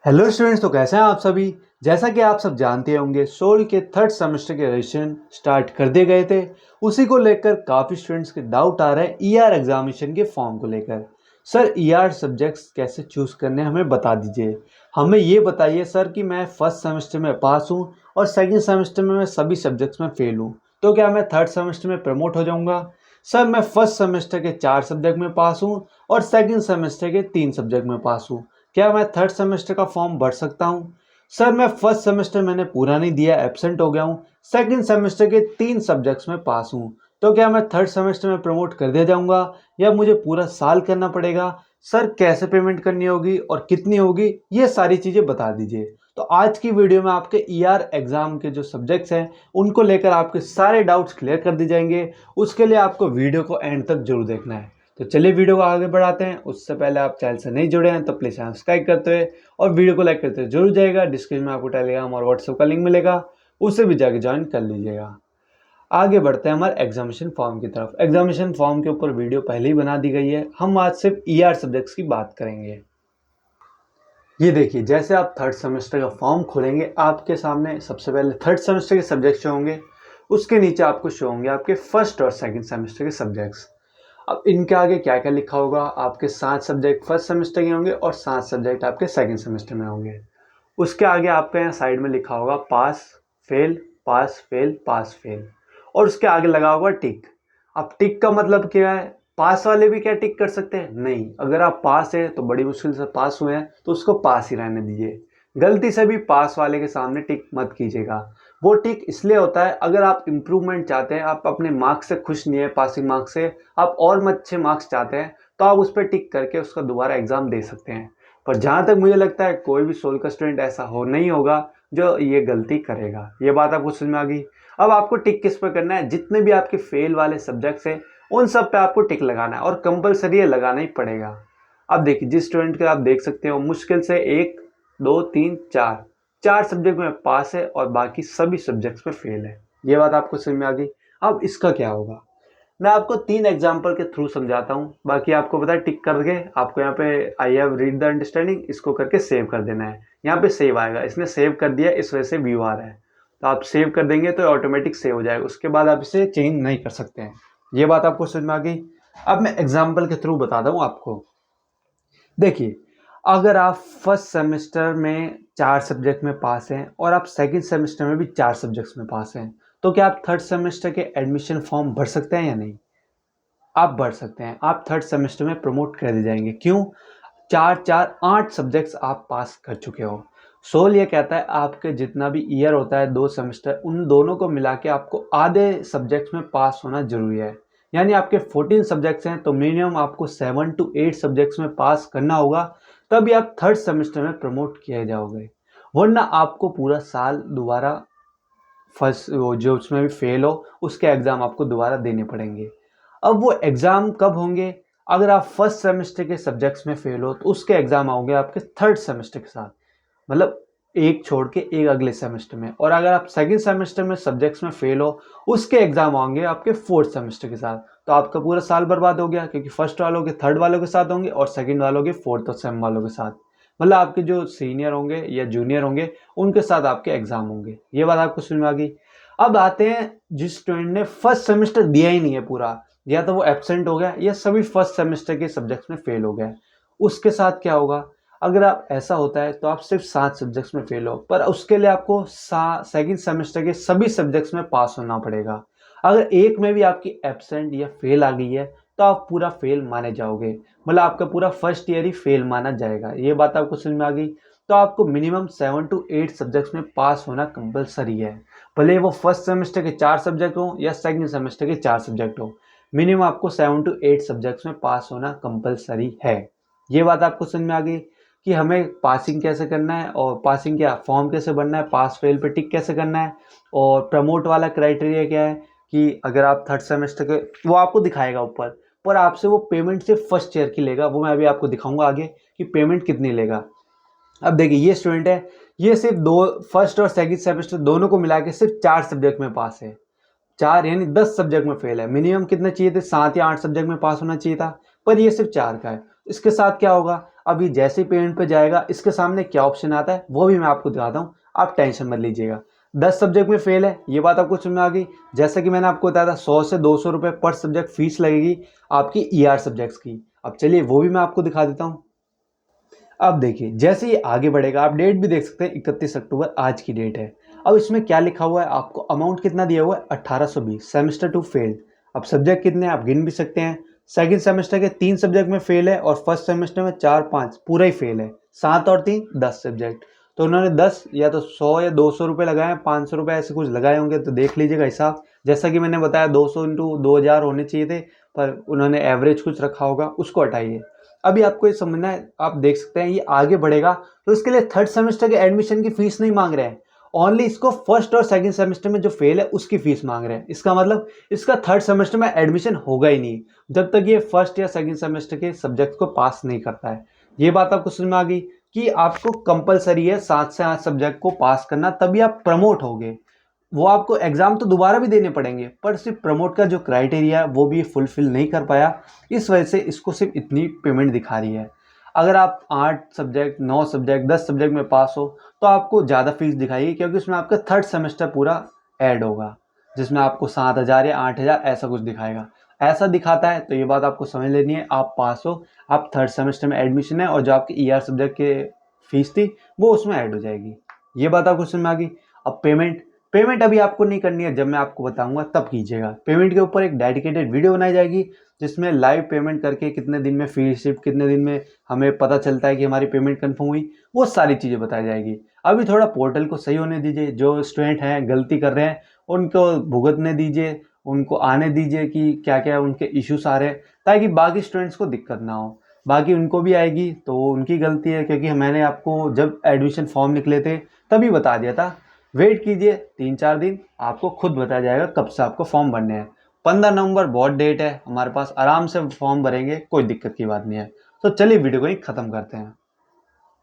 Hello students, तो कैसे हैं आप सभी। जैसा कि आप सब जानते होंगे, सोल के थर्ड सेमेस्टर के रजिस्ट्रेशन स्टार्ट कर दिए गए थे। उसी को लेकर काफ़ी स्टूडेंट्स के डाउट आ रहे हैं ईआर एग्जामिनेशन के फॉर्म को लेकर। सर, ईआर सब्जेक्ट्स कैसे चूज़ करने हमें बता दीजिए। हमें ये बताइए सर कि मैं फर्स्ट सेमेस्टर में पास हूँ और सेकेंड सेमेस्टर में मैं सभी सब्जेक्ट्स में फेल हूँ, तो क्या मैं थर्ड सेमेस्टर में प्रमोट हो जाऊँगा। सर, मैं फर्स्ट सेमेस्टर के 4 सब्जेक्ट में पास हूँ और सेकेंड सेमेस्टर के 3 सब्जेक्ट में पास हूँ, क्या मैं थर्ड सेमेस्टर का फॉर्म भर सकता हूँ। सर, मैं फर्स्ट सेमेस्टर मैंने पूरा नहीं दिया, एब्सेंट हो गया हूँ, सेकंड सेमेस्टर के 3 सब्जेक्ट्स में पास हूँ, तो क्या मैं थर्ड सेमेस्टर में प्रमोट कर दिया जाऊँगा या मुझे पूरा साल करना पड़ेगा। सर, कैसे पेमेंट करनी होगी और कितनी होगी, ये सारी चीज़ें बता दीजिए। तो आज की वीडियो में आपके ईआर एग्ज़ाम के जो सब्जेक्ट्स हैं उनको लेकर आपके सारे डाउट्स क्लियर कर दिए जाएंगे। उसके लिए आपको वीडियो को एंड तक जरूर देखना है। तो चलिए वीडियो को आगे बढ़ाते हैं। उससे पहले आप चैनल से नहीं जुड़े हैं तो प्लीज़ सब्सक्राइब करते हुए और वीडियो को लाइक करते हुए जरूर जाएगा। डिस्क्रिप्शन में आपको टेलीग्राम और व्हाट्सएप का लिंक मिलेगा, उसे भी जाके ज्वाइन कर लीजिएगा। आगे बढ़ते हैं हमारे एग्जामिनेशन फॉर्म की तरफ। एग्जामिनेशन फॉर्म के ऊपर वीडियो पहले ही बना दी गई है। हम आज सिर्फ ईआर सब्जेक्ट्स की बात करेंगे। ये देखिए, जैसे आप थर्ड सेमेस्टर का फॉर्म खोलेंगे, आपके सामने सबसे पहले थर्ड सेमेस्टर के सब्जेक्ट शो होंगे। उसके नीचे आपको शो होंगे आपके फर्स्ट और सेकंड सेमेस्टर के सब्जेक्ट्स। अब इनके आगे क्या क्या लिखा होगा, आपके 7 सब्जेक्ट फर्स्ट सेमेस्टर के होंगे और 7 सब्जेक्ट आपके सेकंड सेमेस्टर में होंगे। उसके आगे आपके यहाँ साइड में लिखा होगा pass fail pass fail pass fail, और उसके आगे लगा होगा टिक। अब टिक का मतलब क्या है, पास वाले भी क्या टिक कर सकते हैं? नहीं, अगर आप पास है तो बड़ी मुश्किल से पास हुए हैं तो उसको पास ही रहने दीजिए। गलती से भी पास वाले के सामने टिक मत कीजिएगा। वो टिक इसलिए होता है, अगर आप इम्प्रूवमेंट चाहते हैं, आप अपने मार्क्स से खुश नहीं है पासिंग मार्क्स से, आप और अच्छे मार्क्स चाहते हैं, तो आप उस पर टिक करके उसका दोबारा एग्जाम दे सकते हैं। पर जहाँ तक मुझे लगता है कोई भी सोल का स्टूडेंट ऐसा हो नहीं होगा जो ये गलती करेगा। ये बात आपको समझ में आ गई। अब आपको टिक किस पर करना है, जितने भी आपके फेल वाले सब्जेक्ट्स हैं उन सब पे आपको टिक लगाना है, और कंपलसरी ये लगाना ही पड़ेगा। अब देखिए, जिस स्टूडेंट के आप देख सकते हो मुश्किल से 1 2 3 4 4 सब्जेक्ट में पास है और बाकी सभी सब्जेक्ट्स में फेल है। ये बात आपको समझ में आ गई। अब इसका क्या होगा, मैं आपको 3 एग्जाम्पल के थ्रू समझाता हूँ। बाकी आपको पता है, टिक करके आपको यहाँ पे I have read the understanding, इसको करके सेव कर देना है। यहाँ पे सेव आएगा, इसने सेव कर दिया, इस वजह से व्यू आ रहा है। तो आप सेव कर देंगे तो ऑटोमेटिक सेव हो जाएगा, उसके बाद आप इसे चेंज नहीं कर सकते हैं। ये बात आपको समझ में आ गई। अब मैं एग्जाम्पल के थ्रू बताता हूँ आपको। देखिए, अगर आप फर्स्ट सेमेस्टर में 4 सब्जेक्ट में पास हैं और आप सेकंड सेमेस्टर में भी 4 सब्जेक्ट्स में पास हैं, तो क्या आप थर्ड सेमेस्टर के एडमिशन फॉर्म भर सकते हैं या नहीं? आप भर सकते हैं। आप थर्ड सेमेस्टर में प्रमोट कर दिए जाएंगे। क्यों? 4 4 8 सब्जेक्ट्स आप पास कर चुके हो। सोल ये कहता है आपके जितना भी ईयर होता है 2 सेमेस्टर, उन दोनों को मिला के आपको आधे सब्जेक्ट्स में पास होना जरूरी है। यानी आपके 14 सब्जेक्ट्स हैं तो मिनिमम आपको 7 to 8 सब्जेक्ट्स में पास करना होगा, तभी आप थर्ड सेमेस्टर में प्रमोट किए जाओगे। वरना आपको पूरा साल दोबारा फर्स्ट जो उसमें भी फेल हो उसके एग्ज़ाम आपको दोबारा देने पड़ेंगे। अब वो एग्ज़ाम कब होंगे? अगर आप फर्स्ट सेमेस्टर के सब्जेक्ट्स में फेल हो तो उसके एग्ज़ाम होंगे आपके थर्ड सेमेस्टर के साथ, मतलब एक छोड़ के एक अगले सेमेस्टर में। और अगर आप सेकंड सेमेस्टर में सब्जेक्ट्स में फेल हो, उसके एग्ज़ाम होंगे आपके फोर्थ सेमेस्टर के साथ। तो आपका पूरा साल बर्बाद हो गया, क्योंकि फर्स्ट वालों के थर्ड वालों के साथ होंगे और सेकंड वालों के फोर्थ और सेम वालों के साथ, मतलब आपके जो सीनियर होंगे या जूनियर होंगे उनके साथ आपके एग्ज़ाम होंगे। ये बात आपको समझ में आ गई। अब आते हैं जिस स्टूडेंट ने फर्स्ट सेमेस्टर दिया ही नहीं है पूरा, या तो वो एब्सेंट हो गया या सभी फर्स्ट सेमेस्टर के सब्जेक्ट्स में फेल हो गया, उसके साथ क्या होगा? अगर आप ऐसा होता है तो आप सिर्फ 7 सब्जेक्ट्स में फेल हो, पर उसके लिए आपको सेकंड सेमेस्टर के सभी सब्जेक्ट्स में पास होना पड़ेगा। अगर एक में भी आपकी एब्सेंट या फेल आ गई है तो आप पूरा फेल माने जाओगे, मतलब आपका पूरा फर्स्ट ईयर ही फेल माना जाएगा। ये बात आपको समझ में आ गई। तो आपको मिनिमम 7 to 8 सब्जेक्ट्स में पास होना कंपलसरी है, भले वो फर्स्ट सेमेस्टर के 4 सब्जेक्ट हो या सेकंड सेमेस्टर के 4 सब्जेक्ट हो। मिनिमम आपको 7 to 8 सब्जेक्ट्स में पास होना कंपलसरी है। ये बात आपको समझ में आ गई कि हमें पासिंग कैसे करना है, और पासिंग क्या फॉर्म कैसे बनना है, पास फेल पे टिक कैसे करना है, और प्रमोट वाला क्राइटेरिया क्या है कि अगर आप थर्ड सेमेस्टर के, वो आपको दिखाएगा ऊपर, पर आपसे वो पेमेंट सिर्फ फर्स्ट ईयर की लेगा। वो मैं अभी आपको दिखाऊंगा आगे कि पेमेंट कितनी लेगा। अब देखिए, ये स्टूडेंट है, ये सिर्फ दो फर्स्ट और सेकंड सेमेस्टर दोनों को मिला के सिर्फ 4 सब्जेक्ट में पास है। 4 यानी 10 सब्जेक्ट में फेल है। मिनिमम कितने चाहिए थे? 7 या 8 सब्जेक्ट में पास होना चाहिए था, पर ये सिर्फ 4 का है। इसके साथ क्या होगा? अब ये जैसे ही पेमेंट पे जाएगा इसके सामने क्या ऑप्शन आता है वो भी मैं आपको दिखाता हूँ, आप टेंशन मत लीजिएगा। 10 सब्जेक्ट में फेल है, ये बात आपको समझ में आ गई। जैसा कि मैंने आपको बताया था 100 से 200 रुपये पर सब्जेक्ट फीस लगेगी आपकी ER सब्जेक्ट्स की। अब चलिए वो भी मैं आपको दिखा देता हूँ। अब देखिए जैसे ये आगे बढ़ेगा आप डेट भी देख सकते हैं, 31 अक्टूबर आज की डेट है। अब इसमें क्या लिखा हुआ है, आपको अमाउंट कितना दिया हुआ है 1820, सेमेस्टर 2 फेल्ड। अब सब्जेक्ट कितने हैं आप गिन भी सकते हैं। सेकंड सेमेस्टर के 3 सब्जेक्ट में फेल है और फर्स्ट सेमेस्टर में 4-5 पूरा ही फेल है। 7 और 3 10 सब्जेक्ट। तो उन्होंने 10 या तो 100 या 200 रुपये लगाए हैं, 500 रुपये ऐसे कुछ लगाए होंगे, तो देख लीजिएगा हिसाब। जैसा कि मैंने बताया 200 इंटू 2000 होने चाहिए थे, पर उन्होंने एवरेज कुछ रखा होगा, उसको हटाइए। अभी आपको ये समझना है, आप देख सकते हैं ये आगे बढ़ेगा तो इसके लिए थर्ड सेमेस्टर के एडमिशन की फीस नहीं मांग रहे हैं, ओनली इसको फर्स्ट और सेकंड सेमेस्टर में जो फेल है उसकी फीस मांग रहे हैं। इसका मतलब इसका थर्ड सेमेस्टर में एडमिशन होगा ही नहीं जब तक ये फर्स्ट या सेकंड सेमेस्टर के सब्जेक्ट को पास नहीं करता है। ये बात आपको समझ में आ गई कि आपको कंपलसरी है 7 से 8 सब्जेक्ट को पास करना, तभी आप प्रमोट होगे। वो आपको एग्जाम तो दोबारा भी देने पड़ेंगे, पर सिर्फ प्रमोट का जो क्राइटेरिया है वो भी फुलफिल नहीं कर पाया, इस वजह से इसको सिर्फ इतनी पेमेंट दिखा रही है। अगर आप 8 सब्जेक्ट 9 सब्जेक्ट 10 सब्जेक्ट में पास हो तो आपको ज़्यादा फीस दिखाएगी, क्योंकि उसमें आपका थर्ड सेमेस्टर पूरा ऐड होगा, जिसमें आपको 7,000 या 8,000 ऐसा कुछ दिखाएगा। ऐसा दिखाता है तो ये बात आपको समझ लेनी है, आप पास हो, आप थर्ड सेमेस्टर में एडमिशन है और जो आपकी ER सब्जेक्ट के फीस थी वो उसमें ऐड हो जाएगी। ये बात आपको समझ में आ गई। अब पेमेंट पेमेंट अभी आपको नहीं करनी है, जब मैं आपको बताऊंगा तब कीजिएगा। पेमेंट के ऊपर एक डेडिकेटेड वीडियो बनाई जाएगी जिसमें लाइव पेमेंट करके कितने दिन में फी रिसिप्ट, कितने दिन में हमें पता चलता है कि हमारी पेमेंट कंफर्म हुई, वो सारी चीज़ें बताई जाएगी। अभी थोड़ा पोर्टल को सही होने दीजिए, जो स्टूडेंट हैं गलती कर रहे हैं उनको भुगतने दीजिए, उनको आने दीजिए कि क्या क्या उनके इश्यूज आ रहे हैं, ताकि बाकी स्टूडेंट्स को दिक्कत ना हो। बाकी उनको भी आएगी तो उनकी गलती है, क्योंकि मैंने आपको जब एडमिशन फॉर्म निकले थे तभी बता दिया था। वेट कीजिए 3-4 दिन, आपको खुद बताया जाएगा कब से आपको फॉर्म भरने हैं। 15 नवंबर बहुत डेट है हमारे पास, आराम से फॉर्म भरेंगे, कोई दिक्कत की बात नहीं है। तो चलिए वीडियो को ही ख़त्म करते हैं।